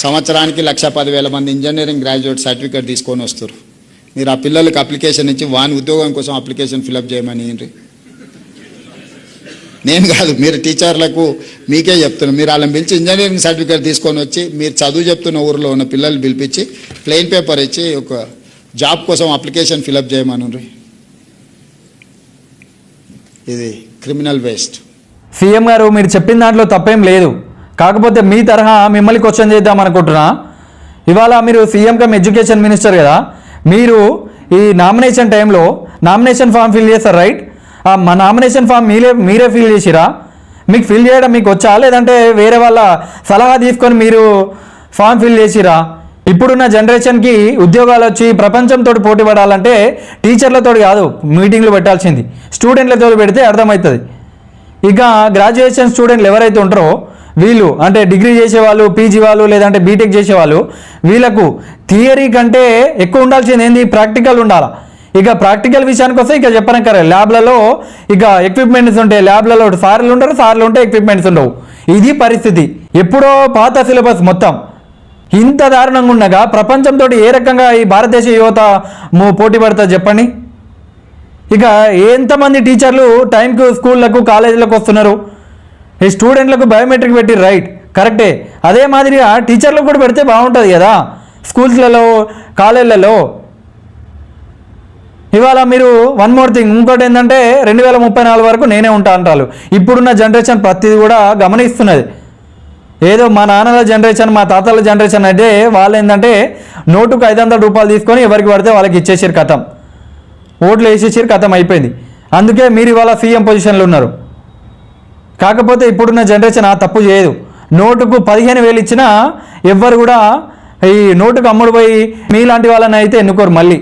సంవత్సరానికి 1,10,000 మంది engineering graduate certificate తీసుకొని వస్తారు. మీరు ఆ పిల్లలకి అప్లికేషన్ ఇచ్చి వాని ఉద్యోగం కోసం అప్లికేషన్ ఫిలప్ చేయమని నేను కాదు, మీరు టీచర్లకు మీకే చెప్తున్నారు. మీరు వాళ్ళని పిలిచి ఇంజనీరింగ్ సర్టిఫికేట్ తీసుకొని వచ్చి మీరు చదువు చెప్తున్న ఊరిలో ఉన్న పిల్లలు పిలిపించి ప్లెయిన్ పేపర్ ఇచ్చి ఒక జాబ్ కోసం అప్లికేషన్ ఫిలప్ చేయమని. ఇది క్రిమినల్ వేస్ట్. సీఎం గారు మీరు చెప్పిన దాంట్లో తప్పేం లేదు, కాకపోతే మీ తరహా మిమ్మల్ని క్వశ్చన్ చేద్దాం అనుకుంటున్నా. ఇవాళ మీరు సీఎం కమ్ ఎడ్యుకేషన్ మినిస్టర్ కదా, మీరు ఈ నామినేషన్ టైంలో నామినేషన్ ఫామ్ ఫిల్ చేస్తారు రైట్? మా నామినేషన్ ఫామ్ మీరే ఫిల్ చేసిరా? మీకు ఫిల్ చేయడం మీకు వచ్చా, లేదంటే వేరే వాళ్ళ సలహా తీసుకొని మీరు ఫామ్ ఫిల్ చేసిరా? ఇప్పుడున్న జనరేషన్కి ఉద్యోగాలు వచ్చి ప్రపంచంతో పోటీ పడాలంటే టీచర్లతో కాదు మీటింగ్లు పెట్టాల్సింది, స్టూడెంట్లతో పెడితే అర్థమవుతుంది. ఇక గ్రాడ్యుయేషన్ స్టూడెంట్లు ఎవరైతే ఉంటారో వీళ్ళు అంటే డిగ్రీ చేసేవాళ్ళు, పీజీ వాళ్ళు, లేదంటే బీటెక్ చేసేవాళ్ళు, వీళ్ళకు థియరీ కంటే ఎక్కువ ఉండాల్సింది ఏంది, ప్రాక్టికల్ ఉండాలి. ఇక ప్రాక్టికల్ విషయానికి వస్తే ఇక చెప్పనక్కరే, ల్యాబ్లలో ఇక ఎక్విప్మెంట్స్ ఉంటాయి, ల్యాబ్లలో సార్లు ఉంటారు, సార్లు ఉంటే ఎక్విప్మెంట్స్ ఉండవు. ఇది పరిస్థితి. ఎప్పుడో పాత సిలబస్ మొత్తం ఇంత దారుణంగా ఉండగా ప్రపంచంతో ఏ రకంగా ఈ భారతదేశ యువత పోటీ పడుతుంది చెప్పండి. ఇక ఎంతమంది టీచర్లు టైంకు స్కూళ్ళకు కాలేజీలకు వస్తున్నారు? ఈ స్టూడెంట్లకు బయోమెట్రిక్ పెట్టి రైట్ కరెక్టే, అదే మాదిరిగా టీచర్లకు కూడా పెడితే బాగుంటుంది కదా స్కూల్స్లలో, కాలేజీలలో. ఇవాళ మీరు వన్ మోర్ థింగ్, ఇంకోటి ఏంటంటే 2034 వరకు నేనే ఉంటా అంటారు. ఇప్పుడున్న జనరేషన్ ప్రతిదీ కూడా గమనిస్తున్నది. ఏదో మా నాన్నల జనరేషన్, మా తాతల జనరేషన్ అయితే వాళ్ళు ఏంటంటే నోటుకు 500 రూపాయలు తీసుకొని ఎవరికి పడితే వాళ్ళకి ఇచ్చేసారు, కథం, ఓట్లు వేసేసారు, కథం అయిపోయింది. అందుకే మీరు ఇవాళ సీఎం పొజిషన్లో ఉన్నారు. కాకపోతే ఇప్పుడున్న జనరేషన్ ఆ తప్పు చేయదు. నోటుకు 15,000 ఇచ్చినా ఎవ్వరు కూడా ఈ నోటుకు అమ్ముడు పోయి మీలాంటి వాళ్ళని అయితే ఎన్నుకోరు మళ్ళీ.